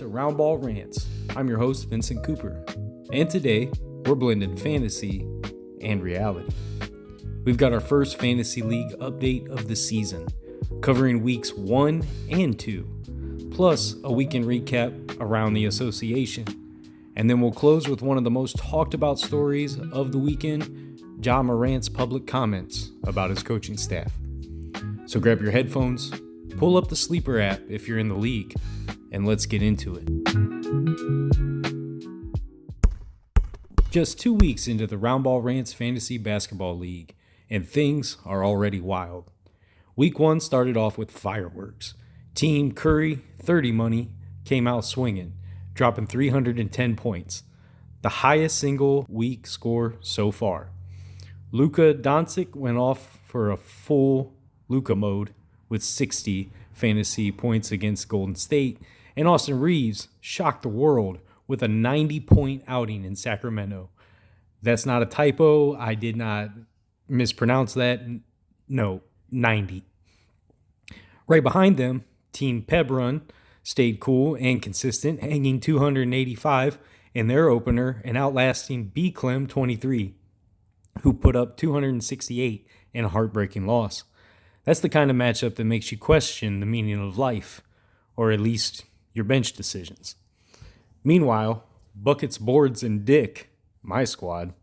to Round Ball Rants. I'm your host, Vincent Cooper, and today we're blending fantasy and reality. We've got our first fantasy league update of the season, covering weeks 1 and 2, plus a weekend recap around the association. And then we'll close with one of the most talked about stories of the weekend, Ja Morant's public comments about his coaching staff. So grab your headphones, pull up the Sleeper app if you're in the league, and let's get into it. Just 2 weeks into the Round Ball Rants Fantasy Basketball League, and things are already wild. Week 1 started off with fireworks. Team Curry, 30 money, came out swinging, dropping 310 points, the highest single week score so far. Luka Doncic went off for a full Luka mode with 60 fantasy points against Golden State, and Austin Reeves shocked the world with a 90-point outing in Sacramento. That's not a typo. I did not mispronounce that. No, 90. Right behind them, Team Pebron stayed cool and consistent, hanging 285 in their opener and outlasting B Clem 23, who put up 268 in a heartbreaking loss. That's the kind of matchup that makes you question the meaning of life, or at least your bench decisions. Meanwhile, Buckets, Boards, and Dick, my squad,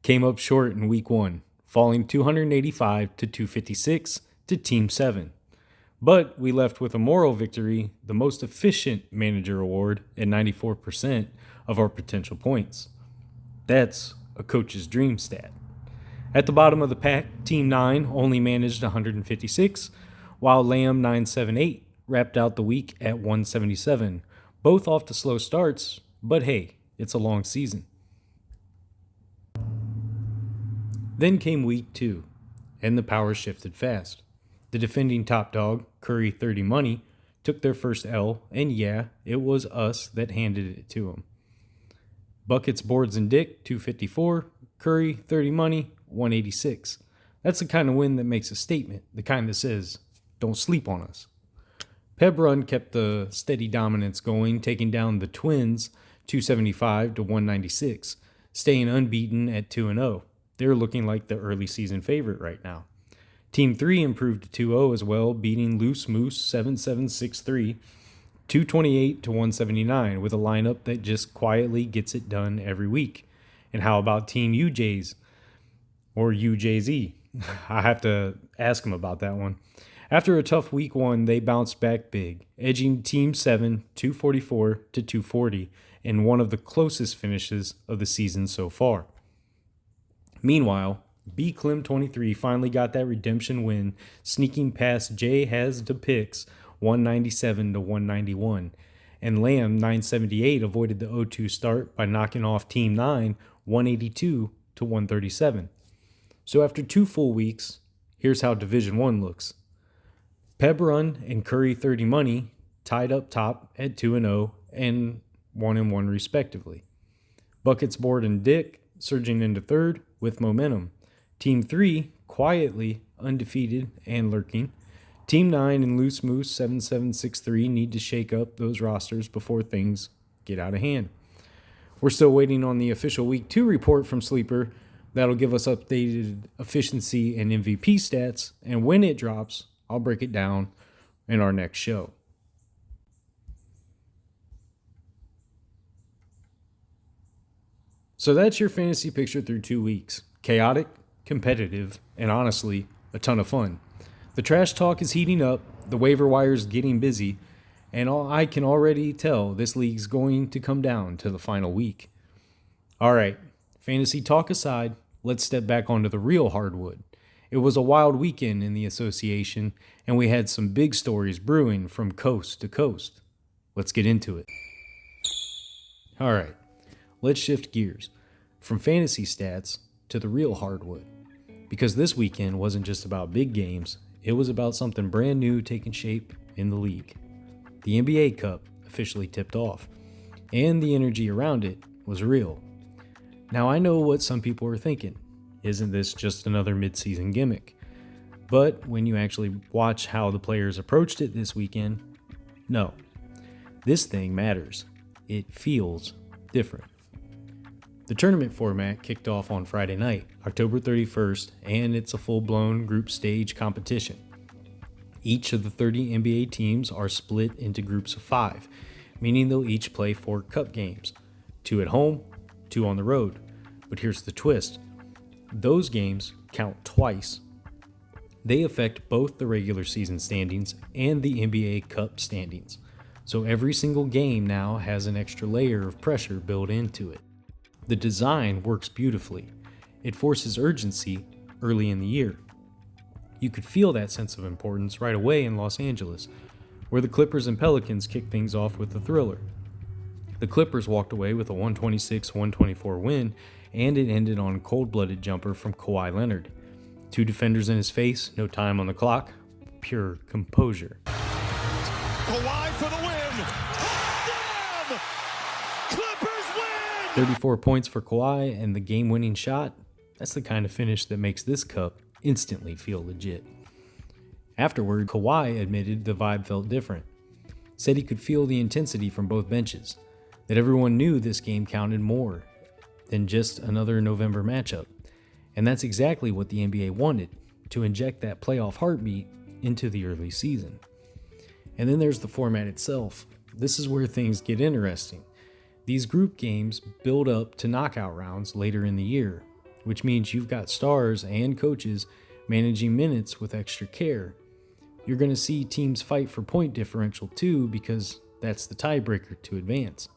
came up short in week 1, falling 285 to 256 to Team 7. But we left with a moral victory, the most efficient manager award at 94% of our potential points. That's a coach's dream stat. At the bottom of the pack, Team 9 only managed 156, while Lamb 978 wrapped out the week at 177, both off to slow starts, but hey, it's a long season. Then came week 2, and the power shifted fast. The defending top dog, Curry 30 money, took their first L, and yeah, it was us that handed it to him. Buckets, Boards, and Dick 254, Curry 30 money, 186. That's the kind of win that makes a statement, the kind that says, don't sleep on us. Pebron kept the steady dominance going, taking down the Twins 275 to 196, staying unbeaten at 2-0. They're looking like the early season favorite right now. Team 3 improved to 2-0 as well, beating Loose Moose 7763, 228 to 179, with a lineup that just quietly gets it done every week. And how about Team UJs? Or UJZ? I have to ask them about that one. After a tough week 1, they bounced back big, edging Team 7 244 to 240 in one of the closest finishes of the season so far. Meanwhile, B Clem 23 finally got that redemption win, sneaking past J Has the Picks 197 to 191, and Lamb 978 avoided the 0-2 start by knocking off Team 9 182 to 137. So after 2 full weeks, here's how Division 1 looks. Pebron and Curry 30 money tied up top at 2-0 and 1-1 respectively. Buckets, Board, and Dick surging into third with momentum. Team 3 quietly undefeated and lurking. Team 9 and Loose Moose 7763 need to shake up those rosters before things get out of hand. We're still waiting on the official Week 2 report from Sleeper. That'll give us updated efficiency and MVP stats, and when it drops, I'll break it down in our next show. So that's your fantasy picture through 2 weeks. Chaotic, competitive, and honestly, a ton of fun. The trash talk is heating up, the waiver wire's getting busy, and I can already tell this league's going to come down to the final week. All right, fantasy talk aside, let's step back onto the real hardwood. It was a wild weekend in the association, and we had some big stories brewing from coast to coast. Let's get into it. All right, let's shift gears from fantasy stats to the real hardwood. Because this weekend wasn't just about big games, it was about something brand new taking shape in the league. The NBA Cup officially tipped off, and the energy around it was real. Now I know what some people are thinking. Isn't this just another midseason gimmick? But when you actually watch how the players approached it this weekend, no. This thing matters. It feels different. The tournament format kicked off on Friday night, October 31st, and it's a full-blown group stage competition. Each of the 30 NBA teams are split into groups of 5, meaning they'll each play 4 cup games, 2 at home, 2 on the road. But here's the twist. Those games count twice. They affect both the regular season standings and the NBA Cup standings. So every single game now has an extra layer of pressure built into it. The design works beautifully. It forces urgency early in the year. You could feel that sense of importance right away in Los Angeles, where the Clippers and Pelicans kicked things off with a thriller. The Clippers walked away with a 126-124 win, and it ended on a cold-blooded jumper from Kawhi Leonard. 2 defenders in his face, no time on the clock, pure composure. Kawhi for the win! Touchdown! Clippers win! 34 points for Kawhi and the game-winning shot. That's the kind of finish that makes this cup instantly feel legit. Afterward, Kawhi admitted the vibe felt different. Said he could feel the intensity from both benches, that everyone knew this game counted more than just another November matchup. And that's exactly what the NBA wanted, to inject that playoff heartbeat into the early season. And then there's the format itself. This is where things get interesting. These group games build up to knockout rounds later in the year, which means you've got stars and coaches managing minutes with extra care. You're going to see teams fight for point differential too, because that's the tiebreaker to advance.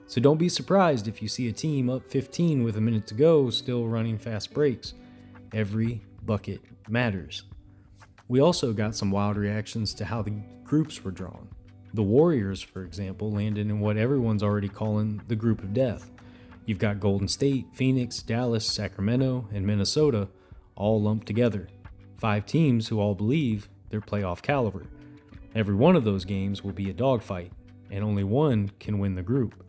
So don't be surprised if you see a team up 15 with a minute to go still running fast breaks. Every bucket matters. We also got some wild reactions to how the groups were drawn. The Warriors, for example, landed in what everyone's already calling the group of death. You've got Golden State, Phoenix, Dallas, Sacramento, and Minnesota all lumped together. 5 teams who all believe they're playoff caliber. Every one of those games will be a dogfight, and only one can win the group.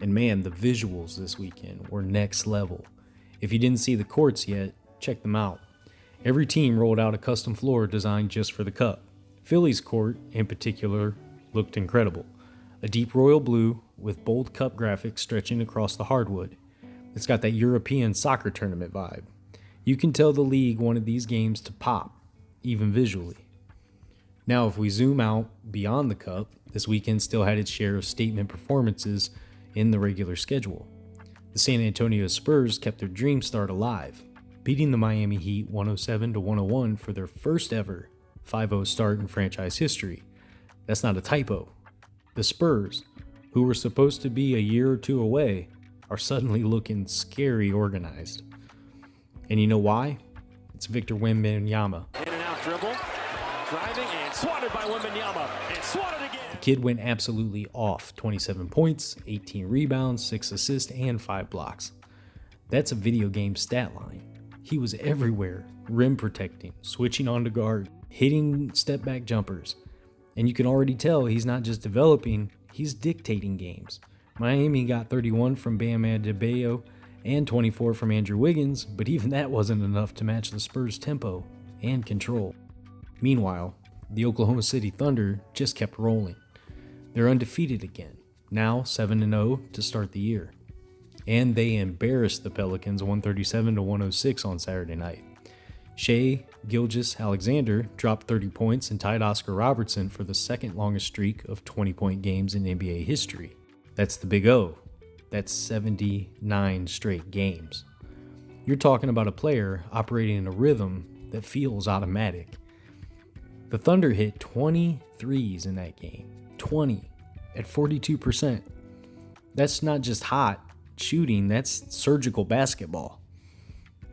And man, the visuals this weekend were next level. If you didn't see the courts yet, check them out. Every team rolled out a custom floor designed just for the cup. Philly's court, in particular, looked incredible. A deep royal blue with bold cup graphics stretching across the hardwood. It's got that European soccer tournament vibe. You can tell the league wanted these games to pop, even visually. Now, if we zoom out beyond the cup, this weekend still had its share of statement performances in the regular schedule. The San Antonio Spurs kept their dream start alive, beating the Miami Heat 107-101 for their first ever 5-0 start in franchise history. That's not a typo. The Spurs, who were supposed to be a year or two away, are suddenly looking scary organized. And you know why? It's Victor Wembanyama. In and out dribble, driving and swatted by Wembanyama, and swatted again. The kid went absolutely off. 27 points, 18 rebounds, 6 assists, and 5 blocks. That's a video game stat line. He was everywhere, rim protecting, switching onto guard, hitting step-back jumpers. And you can already tell he's not just developing, he's dictating games. Miami got 31 from Bam Adebayo and 24 from Andrew Wiggins, but even that wasn't enough to match the Spurs' tempo and control. Meanwhile, the Oklahoma City Thunder just kept rolling. They're undefeated again, now 7-0 to start the year. And they embarrassed the Pelicans 137-106 on Saturday night. Shai Gilgeous-Alexander dropped 30 points and tied Oscar Robertson for the second longest streak of 20-point games in NBA history. That's the Big O. That's 79 straight games. You're talking about a player operating in a rhythm that feels automatic. The Thunder hit 20 threes in that game. 20 at 42%. That's not just hot shooting, that's surgical basketball.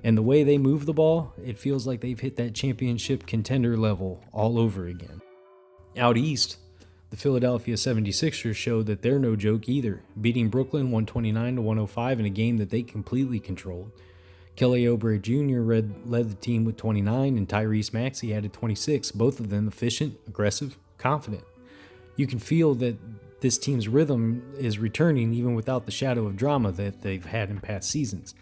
And the way they move the ball, it feels like they've hit that championship contender level all over again. Out east, the Philadelphia 76ers showed that they're no joke either, beating Brooklyn 129-105 in a game that they completely controlled. Kelly Oubre Jr. led the team with 29, and Tyrese Maxey added 26, both of them efficient, aggressive, confident. You can feel that this team's rhythm is returning even without the shadow of drama that they've had in past seasons.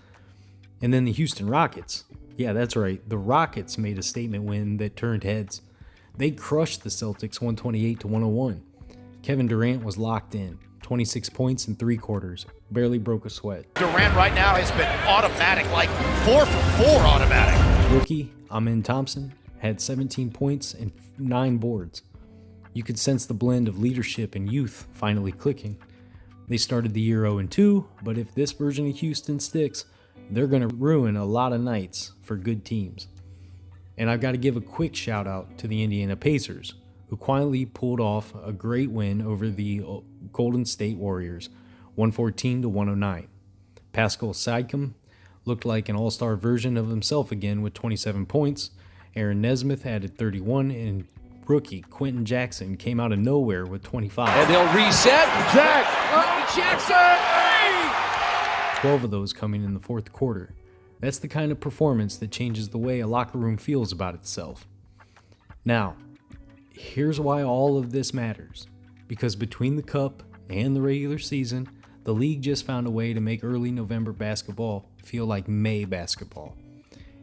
And then the Houston Rockets. Yeah, that's right. The Rockets made a statement win that turned heads. They crushed the Celtics 128-101. Kevin Durant was locked in. 26 points in 3 quarters. Barely broke a sweat. Durant right now has been automatic, like 4 for 4 automatic. Rookie Amen Thompson had 17 points and 9 boards. You could sense the blend of leadership and youth finally clicking. They started the year 0-2, but if this version of Houston sticks, they're going to ruin a lot of nights for good teams. And I've got to give a quick shout out to the Indiana Pacers, who quietly pulled off a great win over the Golden State Warriors, 114-109. Pascal Siakam looked like an all-star version of himself again with 27 points. Aaron Nesmith added 31, and rookie Quentin Jackson came out of nowhere with 25. And they'll reset. Jackson! 12 of those coming in the fourth quarter. That's the kind of performance that changes the way a locker room feels about itself. Now, here's why all of this matters. Because between the Cup and the regular season, the league just found a way to make early November basketball feel like May basketball.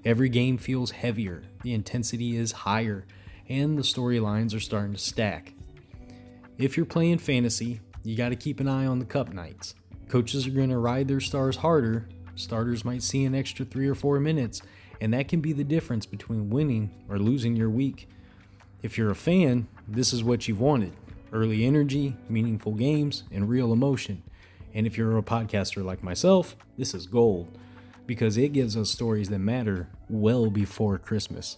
Every game feels heavier, the intensity is higher, and the storylines are starting to stack. If you're playing fantasy, you got to keep an eye on the Cup nights. Coaches are going to ride their stars harder. Starters might see an extra 3 or 4 minutes, and that can be the difference between winning or losing your week. If you're a fan, this is what you've wanted. Early energy, meaningful games, and real emotion. And if you're a podcaster like myself, this is gold, because it gives us stories that matter well before Christmas.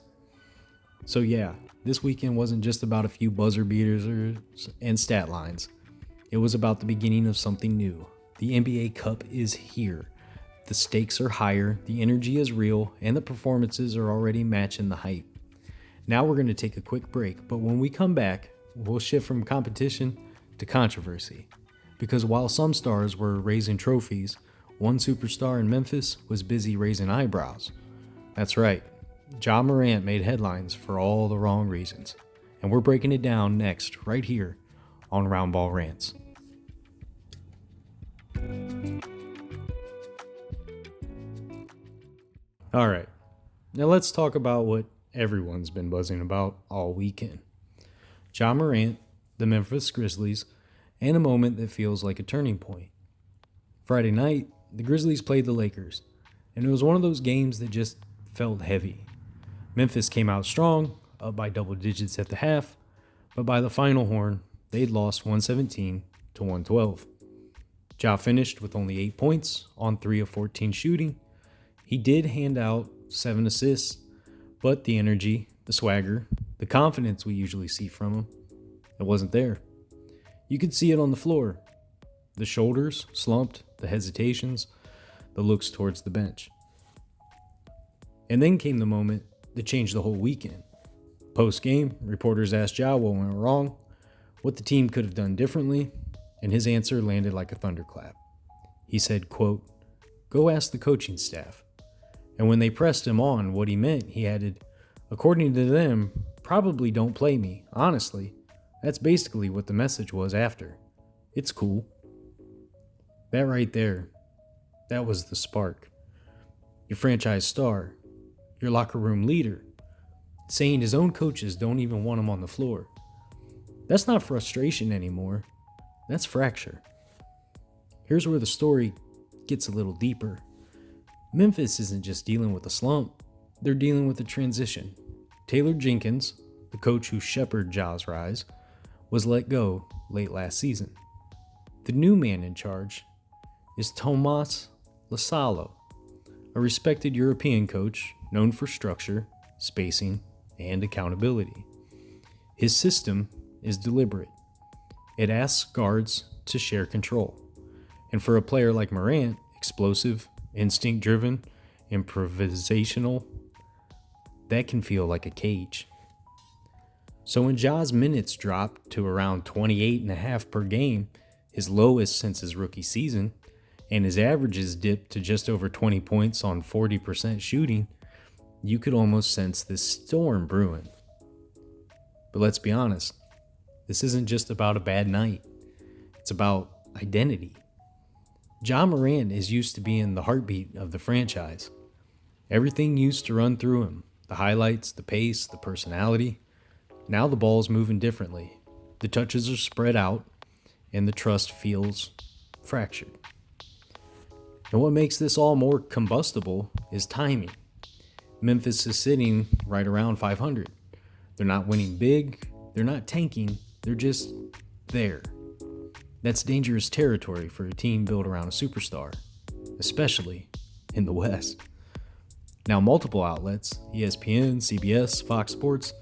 So yeah, this weekend wasn't just about a few buzzer beaters and stat lines. It was about the beginning of something new. The NBA Cup is here. The stakes are higher, the energy is real, and the performances are already matching the hype. Now we're going to take a quick break, but when we come back, we'll shift from competition to controversy. Because while some stars were raising trophies, one superstar in Memphis was busy raising eyebrows. That's right, Ja Morant made headlines for all the wrong reasons. And we're breaking it down next, right here on Round Ball Rants. All right, now let's talk about what everyone's been buzzing about all weekend. Ja Morant, the Memphis Grizzlies, and a moment that feels like a turning point. Friday night, the Grizzlies played the Lakers, and it was one of those games that just felt heavy. Memphis came out strong, up by double digits at the half, but by the final horn, they'd lost 117-112. Ja finished with only 8 points on 3 of 14 shooting. He did hand out 7 assists, but the energy, the swagger, the confidence we usually see from him, it wasn't there. You could see it on the floor. The shoulders slumped, the hesitations, the looks towards the bench. And then came the moment that changed the whole weekend. Post-game, reporters asked Ja what went wrong, what the team could have done differently, and his answer landed like a thunderclap. He said, quote, "Go ask the coaching staff." And when they pressed him on what he meant, he added, "According to them, probably don't play me. Honestly, that's basically what the message was after. It's cool." That right there, that was the spark. Your franchise star, your locker room leader, saying his own coaches don't even want him on the floor. That's not frustration anymore. That's fracture. Here's where the story gets a little deeper. Memphis isn't just dealing with a slump, they're dealing with a transition. Taylor Jenkins, the coach who shepherded Ja's rise, was let go late last season. The new man in charge is Tomas Lasalo, a respected European coach known for structure, spacing, and accountability. His system is deliberate. It asks guards to share control. And for a player like Morant, explosive, instinct-driven, improvisational, that can feel like a cage. So when Ja's minutes dropped to around 28.5 per game, his lowest since his rookie season, and his averages dipped to just over 20 points on 40% shooting, you could almost sense this storm brewing. But let's be honest, this isn't just about a bad night. It's about identity. Ja Morant is used to being the heartbeat of the franchise. Everything used to run through him. The highlights, the pace, the personality. Now the ball's moving differently. The touches are spread out, and the trust feels fractured. And what makes this all more combustible is timing. Memphis is sitting right around 500. They're not winning big, they're not tanking, they're just there. That's dangerous territory for a team built around a superstar, especially in the West. Now, multiple outlets, ESPN, CBS, Fox Sports,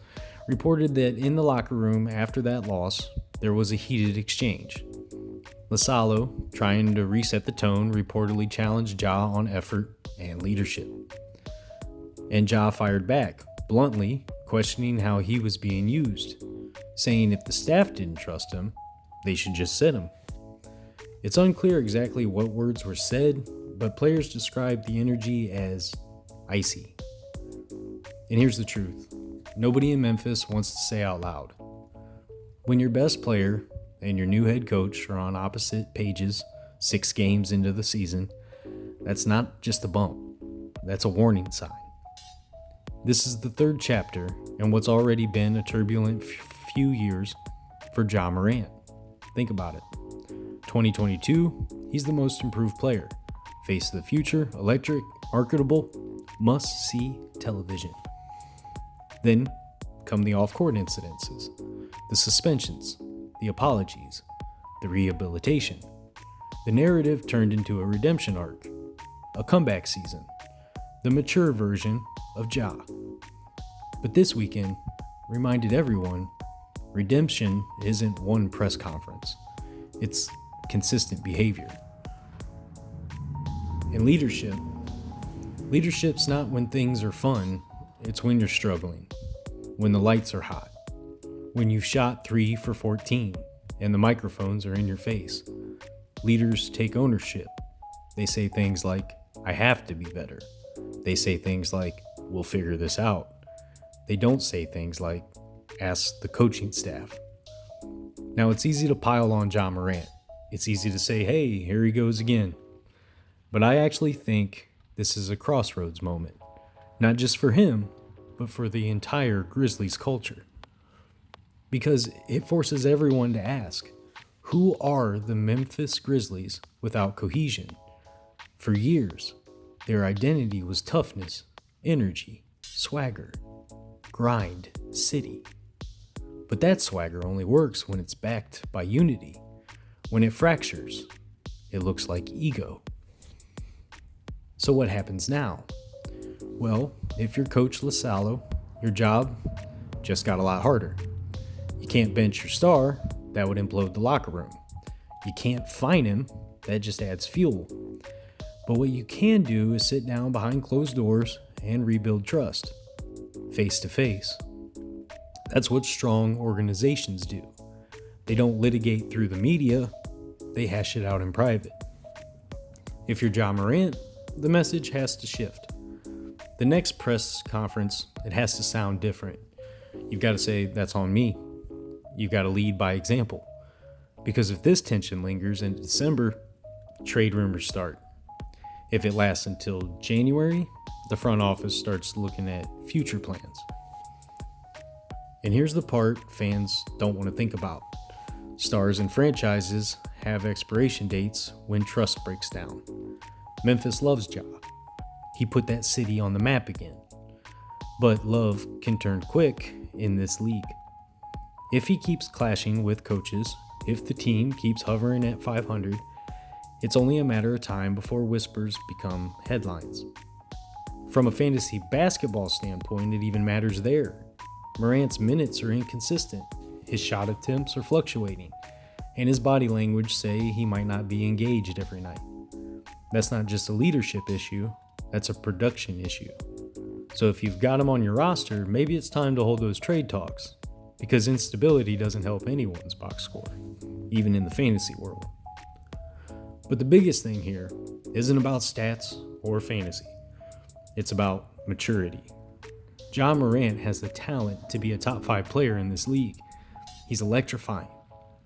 reported that in the locker room after that loss, there was a heated exchange. Lasalo, trying to reset the tone, reportedly challenged Ja on effort and leadership. And Ja fired back, bluntly questioning how he was being used, saying if the staff didn't trust him, they should just sit him. It's unclear exactly what words were said, but players described the energy as icy. And here's the truth. Nobody in Memphis wants to say out loud. When your best player and your new head coach are on opposite pages 6 games into the season, that's not just a bump. That's a warning sign. This is the 3rd chapter in what's already been a turbulent few years for Ja Morant. Think about it. 2022, he's the most improved player. Face of the future, electric, marketable, must-see television. Then come the off-court incidences, the suspensions, the apologies, the rehabilitation. The narrative turned into a redemption arc, a comeback season, the mature version of Ja. But this weekend reminded everyone redemption isn't one press conference. It's consistent behavior. And leadership's not when things are fun, it's when you're struggling, when the lights are hot, when you've shot 3 for 14 and the microphones are in your face. Leaders take ownership. They say things like, I have to be better. They say things like, we'll figure this out. They don't say things like, ask the coaching staff. Now, it's easy to pile on Ja Morant. It's easy to say, hey, here he goes again. But I actually think this is a crossroads moment, not just for him, but for the entire Grizzlies culture. Because it forces everyone to ask, who are the Memphis Grizzlies without cohesion? For years, their identity was toughness, energy, swagger, grind, city. But that swagger only works when it's backed by unity. When it fractures, it looks like ego. So what happens now? Well, if you're Coach Lasalo, your job just got a lot harder. You can't bench your star, that would implode the locker room. You can't fine him, that just adds fuel. But what you can do is sit down behind closed doors and rebuild trust, face to face. That's what strong organizations do. They don't litigate through the media, they hash it out in private. If you're Ja Morant, the message has to shift. The next press conference, it has to sound different. You've got to say, that's on me. You've got to lead by example. Because if this tension lingers into December, trade rumors start. If it lasts until January, the front office starts looking at future plans. And here's the part fans don't want to think about. Stars and franchises have expiration dates when trust breaks down. Memphis loves Ja. He put that city on the map again. But love can turn quick in this league. If he keeps clashing with coaches, if the team keeps hovering at 500, it's only a matter of time before whispers become headlines. From a fantasy basketball standpoint, it even matters there. Morant's minutes are inconsistent, his shot attempts are fluctuating, and his body language say he might not be engaged every night. That's not just a leadership issue, that's a production issue. So if you've got him on your roster, maybe it's time to hold those trade talks, because instability doesn't help anyone's box score, even in the fantasy world. But the biggest thing here isn't about stats or fantasy. It's about maturity. Ja Morant has the talent to be a top 5 player in this league. He's electrifying.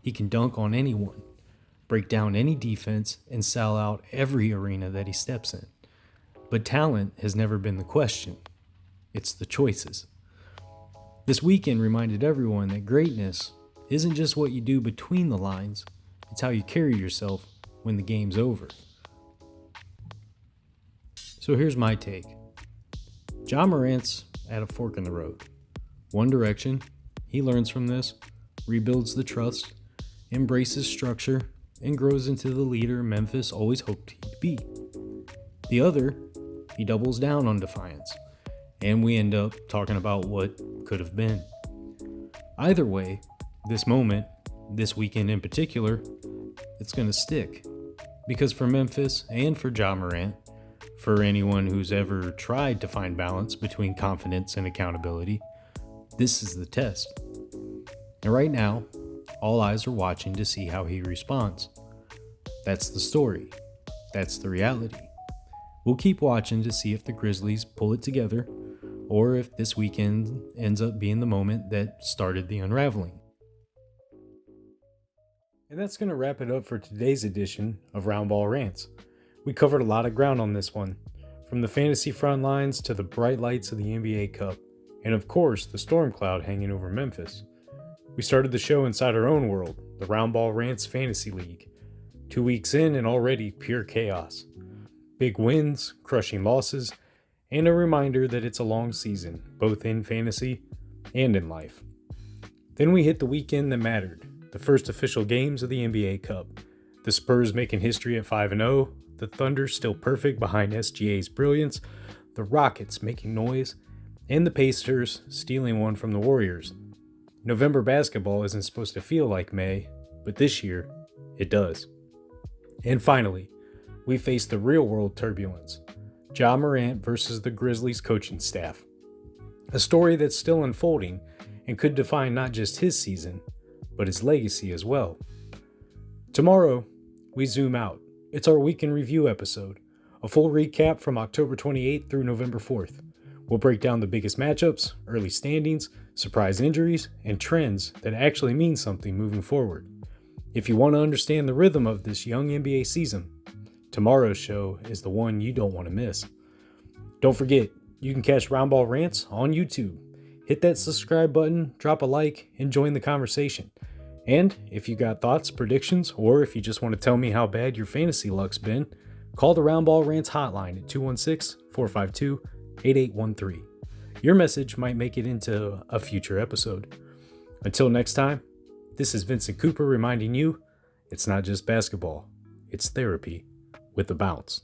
He can dunk on anyone, break down any defense, and sell out every arena that he steps in. But talent has never been the question. It's the choices. This weekend reminded everyone that greatness isn't just what you do between the lines, it's how you carry yourself when the game's over. So here's my take. Ja Morant's at a fork in the road. One direction, he learns from this, rebuilds the trust, embraces structure, and grows into the leader Memphis always hoped he'd be. The other, he doubles down on defiance, and we end up talking about what could have been. Either way, this moment, this weekend in particular, it's going to stick. Because for Memphis and for Ja Morant, for anyone who's ever tried to find balance between confidence and accountability, this is the test. And right now, all eyes are watching to see how he responds. That's the story. That's the reality. We'll keep watching to see if the Grizzlies pull it together, or if this weekend ends up being the moment that started the unraveling. And that's going to wrap it up for today's edition of Round Ball Rants. We covered a lot of ground on this one, from the fantasy front lines to the bright lights of the NBA Cup, and of course the storm cloud hanging over Memphis. We started the show inside our own world, the Round Ball Rants Fantasy League. 2 weeks in and already pure chaos. Big wins, crushing losses, and a reminder that it's a long season, both in fantasy and in life. Then we hit the weekend that mattered, the first official games of the NBA Cup. The Spurs making history at 5-0, the Thunder still perfect behind SGA's brilliance, the Rockets making noise, and the Pacers stealing one from the Warriors. November basketball isn't supposed to feel like May, but this year, it does. And finally, we face the real-world turbulence. Ja Morant versus the Grizzlies coaching staff. A story that's still unfolding and could define not just his season, but his legacy as well. Tomorrow, we zoom out. It's our week in review episode, a full recap from October 28th through November 4th. We'll break down the biggest matchups, early standings, surprise injuries, and trends that actually mean something moving forward. If you want to understand the rhythm of this young NBA season, tomorrow's show is the one you don't want to miss. Don't forget, you can catch Round Ball Rants on YouTube. Hit that subscribe button, drop a like, and join the conversation. And if you got thoughts, predictions, or if you just want to tell me how bad your fantasy luck's been, call the Round Ball Rants hotline at 216-452-8813. Your message might make it into a future episode. Until next time, this is Vincent Cooper reminding you, it's not just basketball, it's therapy with a bounce.